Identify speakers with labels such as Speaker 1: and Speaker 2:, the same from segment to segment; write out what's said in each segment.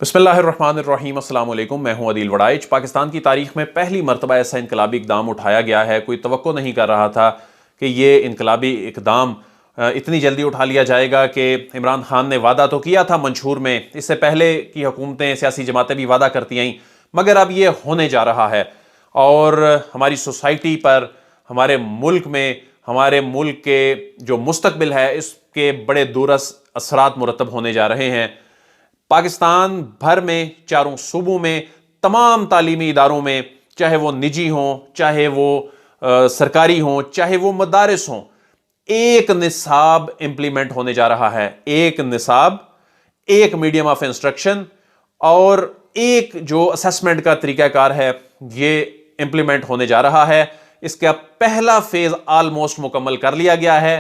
Speaker 1: बिस्मिल्लाहिर्रहमानिर्रहीम, अस्सलाम वालेकुम। मैं हूं अदील वड़ाइच। पाकिस्तान की तारीख में पहली मरतबा ऐसा इनकलाबी इकदाम उठाया गया है। कोई तवक्को नहीं कर रहा था कि ये इनकलाबी इकदाम इतनी जल्दी उठा लिया जाएगा कि इमरान खान ने वादा तो किया था मंशूर में, इससे पहले की हुकूमतें, सियासी जमातें भी वादा करती आईं, मगर अब ये होने जा रहा है। और हमारी सोसाइटी पर, हमारे मुल्क में, हमारे मुल्क के जो मुस्तकबिल है, इसके बड़े दूरस असरात मुरतब होने जा रहे हैं। पाकिस्तान भर में, चारों सूबों में, तमाम तालीमी इदारों में, चाहे वो निजी हों, चाहे वो सरकारी हों, चाहे वो मदारिस हों, एक निसाब इंप्लीमेंट होने जा रहा है। एक निसाब, एक मीडियम ऑफ इंस्ट्रक्शन और एक जो असेसमेंट का तरीकाकार है, ये इंप्लीमेंट होने जा रहा है। इसका पहला फेज ऑलमोस्ट मुकम्मल कर लिया गया है।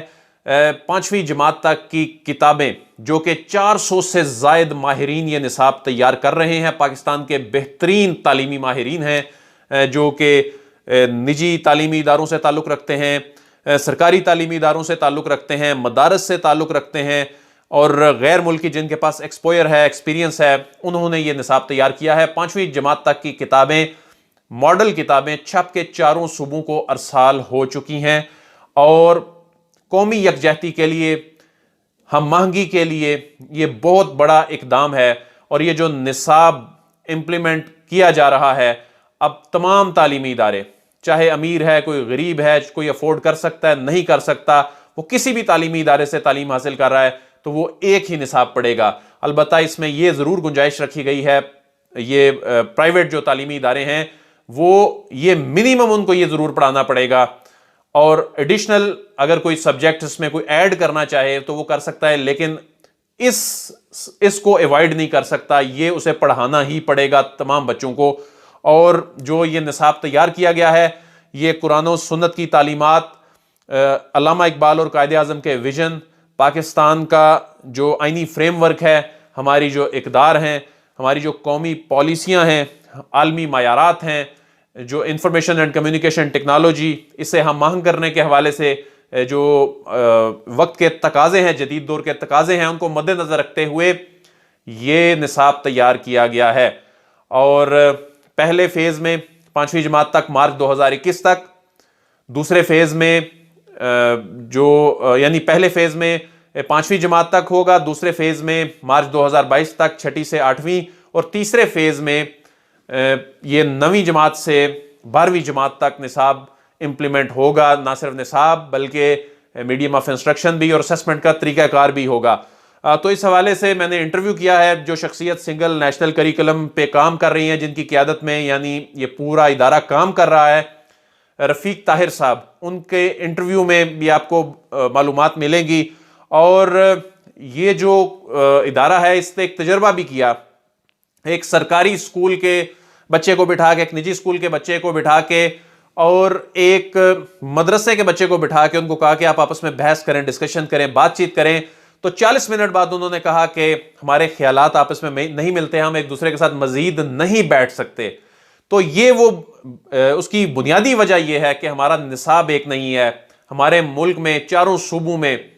Speaker 1: 5वीं जमात तक की किताबें, जो कि 400 से जायद माहिरीन ये निसाब तैयार कर रहे हैं, पाकिस्तान के बेहतरीन तालीमी माहिरीन हैं, जो कि निजी तालीमी इदारों से ताल्लुक़ रखते हैं, सरकारी तालीमी इदारों से ताल्लुक़ रखते हैं, मदारस से ताल्लुक़ रखते हैं और गैर मुल्की जिनके पास एक्सपोयर है, एक्सपीरियंस है, उन्होंने ये निसाब तैयार किया है। 5वीं जमात तक की किताबें, मॉडल किताबें छप के चारों सूबों को अरसाल हो चुकी हैं और कौमी यकजहती के लिए, हम महंगी के लिए ये बहुत बड़ा इकदाम है। और ये जो निसाब इंप्लीमेंट किया जा रहा है, अब तमाम तालीमी इदारे, चाहे अमीर है, कोई गरीब है, कोई अफोर्ड कर सकता है, नहीं कर सकता, वो किसी भी तालीमी इदारे से तालीम हासिल कर रहा है, तो वो एक ही निसाब पढ़ेगा। अलबत्ता इसमें यह ज़रूर गुंजाइश रखी गई है, ये प्राइवेट जो तालीमी इदारे हैं, वो ये मिनिमम उनको ये ज़रूर पढ़ाना पड़ेगा और एडिशनल अगर कोई सब्जेक्ट इसमें कोई ऐड करना चाहे तो वो कर सकता है, लेकिन इसको अवॉइड नहीं कर सकता, ये उसे पढ़ाना ही पड़ेगा तमाम बच्चों को। और जो ये निसाब तैयार किया गया है, ये कुरान और सुन्नत की तालीमात, अल्लामा इकबाल और कायदे आज़म के विजन, पाकिस्तान का जो आइनी फ्रेमवर्क है, हमारी जो इक़दार हैं, हमारी जो कौमी पॉलिसियाँ हैं, आलमी मायारात हैं, जो इंफॉर्मेशन एंड कम्युनिकेशन टेक्नोलॉजी, इसे हम महंग करने के हवाले से जो वक्त के तकाजे हैं, जदीद दौर के तकाजे हैं, उनको मद्देनज़र रखते हुए ये निसाब तैयार किया गया है। और पहले फेज़ में 5वीं जमात तक मार्च 2021 तक, दूसरे फेज़ में जो यानी पहले फेज़ में 5वीं जमात तक होगा, दूसरे फेज़ में मार्च 2022 तक 6ठी से 8वीं, और तीसरे फेज़ में ये 9वीं जमात से 12वीं जमात तक निसाब इंप्लीमेंट होगा। ना सिर्फ निसाब बल्कि मीडियम ऑफ इंस्ट्रक्शन भी और असेसमेंट का तरीकाकार भी होगा। तो इस हवाले से मैंने इंटरव्यू किया है जो शख्सियत सिंगल नेशनल करिकुलम पे काम कर रही हैं, जिनकी क़ियादत में यानी ये पूरा इदारा काम कर रहा है, रफ़ीक ताहिर साहब। उनके इंटरव्यू में भी आपको मालूमात मिलेंगी। और ये जो इदारा है, इसने एक तजर्बा भी किया, एक सरकारी स्कूल के बच्चे को बिठा के, एक निजी स्कूल के बच्चे को बिठा के और एक मदरसे के बच्चे को बिठा के उनको कहा कि आप आपस में बहस करें, डिस्कशन करें, बातचीत करें। तो 40 मिनट बाद उन्होंने कहा कि हमारे ख्यालात आपस में नहीं मिलते, हम एक दूसरे के साथ मजीद नहीं बैठ सकते। तो ये वो उसकी बुनियादी वजह यह है कि हमारा निसाब एक नहीं है। हमारे मुल्क में चारों सूबों में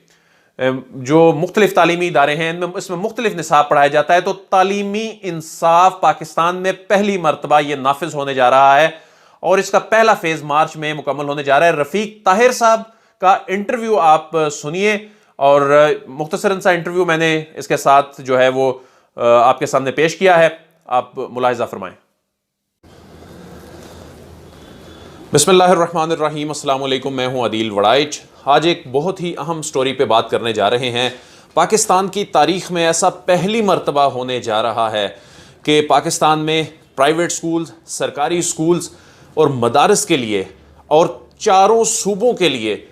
Speaker 1: जो मुख्तलिफ तालीमी इदारे हैं, इसमें मुख्तलिफ निसाब पढ़ाया जाता है। तो तालीमी इंसाफ पाकिस्तान में पहली मरतबा ये नाफिज होने जा रहा है और इसका पहला फेज मार्च में मुकम्मल होने जा रहा है। रफ़ीक ताहिर साहब का इंटरव्यू आप सुनिए, और मुख्तसरन सा इंटरव्यू मैंने इसके साथ जो है वो आपके सामने पेश किया है, आप मुलाहिज़ा फरमाएं। बिस्मिल्लाहिर्रहमानिर्रहीम, अस्सलाम वालेकुम। मैं हूं अदील वड़ाइच। आज एक बहुत ही अहम स्टोरी पे बात करने जा रहे हैं। पाकिस्तान की तारीख में ऐसा पहली मरतबा होने जा रहा है कि पाकिस्तान में प्राइवेट स्कूल्स, सरकारी स्कूल्स और मदारस के लिए और चारों सूबों के लिए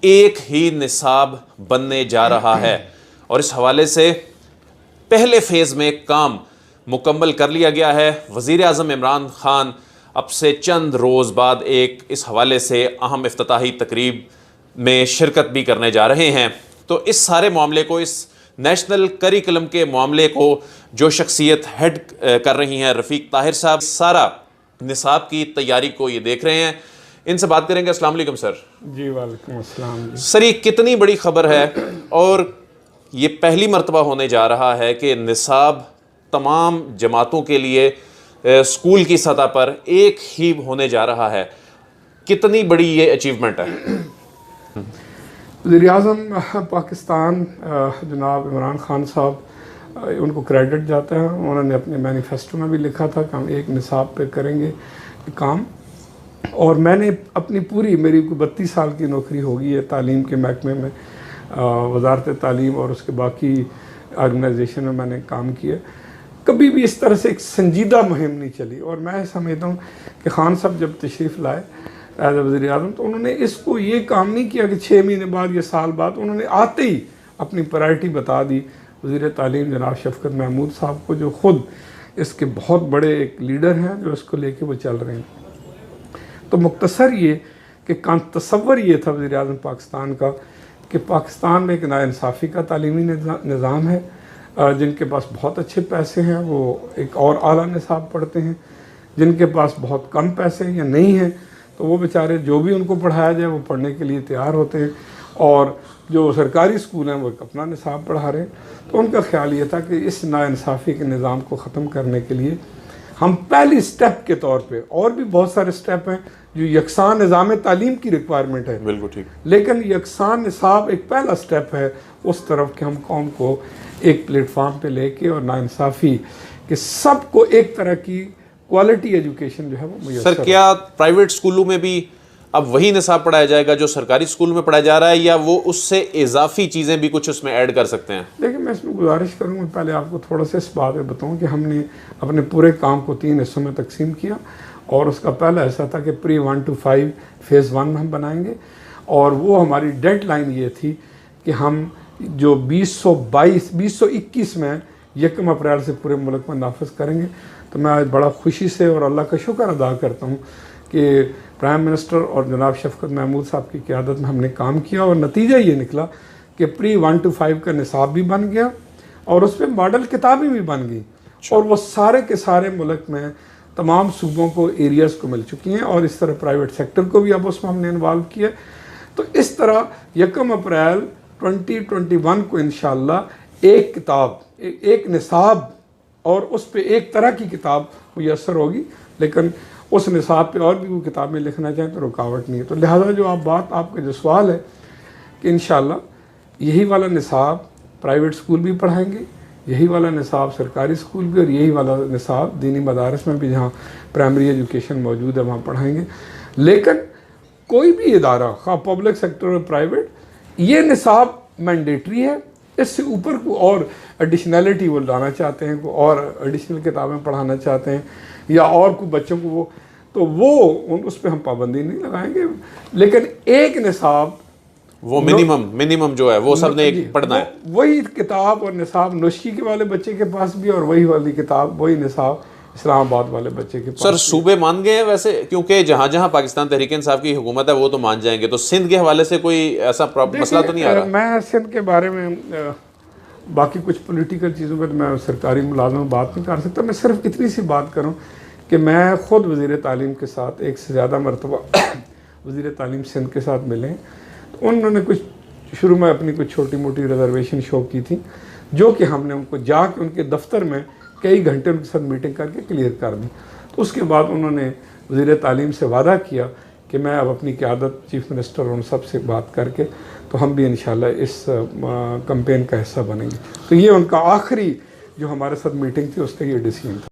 Speaker 1: एक ही निसाब बनने जा रहा है। और इस हवाले से पहले फेज़ में काम मुकम्मल कर लिया गया है। वज़ीर आज़म इमरान खान अब से चंद रोज़ बाद एक इस हवाले से अहम इफ्तिताही तकरीब में शिरकत भी करने जा रहे हैं। तो इस सारे मामले को, इस नेशनल करिकुलम के मामले को जो शख्सियत हेड कर रही हैं, रफ़ीक ताहिर साहब, सारा निसाब की तैयारी को ये देख रहे हैं। इनसे बात करेंगे। अस्सलाम वालेकुम सर।
Speaker 2: जी वालेकुम अस्सलाम।
Speaker 1: सर, ये कितनी बड़ी खबर है और ये पहली मरतबा होने जा रहा है कि निसाब तमाम जमातों के लिए स्कूल की सतह पर एक ही होने जा रहा है। कितनी बड़ी ये अचीवमेंट है?
Speaker 2: वज़ीर-ए-आज़म पाकिस्तान जनाब इमरान खान साहब, उनको क्रेडिट जाता है। उन्होंने अपने मैनिफेस्टो में भी लिखा था कि हम एक निसाब पे करेंगे काम, और मैंने अपनी पूरी, मेरी 32 साल की नौकरी हो गई है तालीम के महकमे में, वज़ारत तालीम और उसके बाकी ऑर्गेनाइजेशन में मैंने काम किया। कभी भी इस तरह से एक संजीदा मुहिम नहीं चली, और मैं समझता हूँ कि खान साहब जब तशरीफ़ लाए एज ए वज़ीर-ए-आज़म, तो उन्होंने इसको ये काम नहीं किया कि 6 महीने बाद या साल बाद, उन्होंने आते ही अपनी प्रायोरिटी बता दी वज़ीर तालीम जनाब शफ़कत महमूद साहब को, जो ख़ुद इसके बहुत बड़े एक लीडर हैं, जो इसको लेके वो चल रहे हैं। तो मुख्तसर ये कि तसव्वुर ये था वज़ीर-ए-आज़म पाकिस्तान का कि पाकिस्तान में एक नाइंसाफ़ी का तालीमी निज़ाम है। जिनके पास बहुत अच्छे पैसे हैं वो एक और आला निसाब पढ़ते हैं, जिनके पास बहुत कम पैसे या नहीं हैं तो वो बेचारे जो भी उनको पढ़ाया जाए वो पढ़ने के लिए तैयार होते हैं, और जो सरकारी स्कूल हैं वो अपना निसाब पढ़ा रहे हैं। तो उनका ख्याल ये था कि इस नाइंसाफ़ी के निज़ाम को ख़त्म करने के लिए हम पहली स्टेप के तौर पे, और भी बहुत सारे स्टेप हैं जो यकसान निज़ाम तालीम की रिक्वायरमेंट है,
Speaker 1: बिल्कुल ठीक,
Speaker 2: लेकिन यकसान निसाब एक पहला स्टेप है उस तरफ कि हम कौम को एक प्लेटफार्म पे लेके और नाइंसाफ़ी कि सबको एक तरह की क्वालिटी एजुकेशन जो है वो मुयस्सर।
Speaker 1: सर, क्या प्राइवेट स्कूलों में भी अब वही निसाब पढ़ाया जाएगा जो सरकारी स्कूल में पढ़ाया जा रहा है, या वो उससे इजाफी चीज़ें भी कुछ उसमें ऐड कर सकते हैं?
Speaker 2: देखिए, मैं इसमें गुजारिश करूँगा, पहले आपको थोड़ा सा इस बात में बताऊँ कि हमने अपने पूरे काम को 3 हिस्सों में तकसीम किया, और उसका पहला हिस्सा था कि प्री 1 to 5 फेज़ 1 में हम बनाएंगे, और वो हमारी डेडलाइन ये थी कि हम जो 2021 में 1 अप्रैल से पूरे मुल्क में नाफिज करेंगे। तो मैं आज बड़ा खुशी से और अल्लाह का शुक्र अदा करता हूँ कि प्राइम मिनिस्टर और जनाब शफ़कत महमूद साहब की क़यादत में हमने काम किया, और नतीजा ये निकला कि प्री 1 to 5 का निसाब भी बन गया, और उस पर मॉडल किताबें भी बन गई, और वो सारे के सारे मुल्क में तमाम सूबों को, एरियाज़ को मिल चुकी हैं, और इस तरह प्राइवेट सेक्टर को भी अब उसमें हमने इन्वॉल्व किया। तो इस तरह 1 अप्रैल 2021 को इंशाअल्लाह एक किताब, एक निसाब और उस पे एक तरह की किताब मुयस्सर होगी, लेकिन उस निसाब पे और भी वो किताबें लिखना चाहें तो रुकावट नहीं है। तो लिहाजा जो आपका जो सवाल है कि इंशाअल्लाह यही वाला निसाब प्राइवेट स्कूल भी पढ़ाएंगे, यही वाला निसाब सरकारी स्कूल भी, और यही वाला निसाब दीनी मदारस में भी जहाँ प्राइमरी एजुकेशन मौजूद है वहाँ पढ़ाएंगे। लेकिन कोई भी इदारा, खा पब्लिक सेक्टर और प्राइवेट, ये निसाब मैंडेटरी है। इससे ऊपर को और एडिशनलिटी वो लाना चाहते हैं, को और एडिशनल किताबें पढ़ाना चाहते हैं, या और को बच्चों को वो उस पर हम पाबंदी नहीं लगाएंगे। लेकिन एक निसाब,
Speaker 1: वो मिनिमम जो है वो सब ने एक पढ़ना है।
Speaker 2: वही किताब और निसाब नौशकी के वाले बच्चे के पास भी, और वही वाली किताब, वही निसाब इस्लामाबाद वाले बच्चे के पास।
Speaker 1: सर, सूबे मान गए हैं वैसे, क्योंकि जहाँ जहाँ पाकिस्तान तहरीक इंसाफ की हुकूमत है वो तो मान जाएंगे, तो सिंध के हवाले से कोई ऐसा मसला तो नहीं आ रहा?
Speaker 2: मैं सिंध के बारे में बाकी कुछ पॉलिटिकल चीज़ों पर मैं सरकारी मुलाज़िम में बात नहीं कर सकता। मैं सिर्फ इतनी सी बात करूँ कि मैं ख़ुद वज़ीर तालीम के साथ एक से ज़्यादा मरतबा वज़ीर तालीम सिंध के साथ मिले, तो उन्होंने कुछ शुरू में अपनी कुछ छोटी मोटी रिजर्वेशन शो की थी, जो कि हमने उनको जाके उनके दफ्तर में कई घंटे उनके साथ मीटिंग करके क्लियर कर दी। तो उसके बाद उन्होंने वज़ीर तालीम से वादा किया कि मैं अब अपनी क़यादत चीफ़ मिनिस्टर और उन सब से बात करके तो हम भी इंशाल्लाह इस कैंपेन का हिस्सा बनेंगे। तो ये उनका आखिरी जो हमारे साथ मीटिंग थी उसका ये डिसीजन था।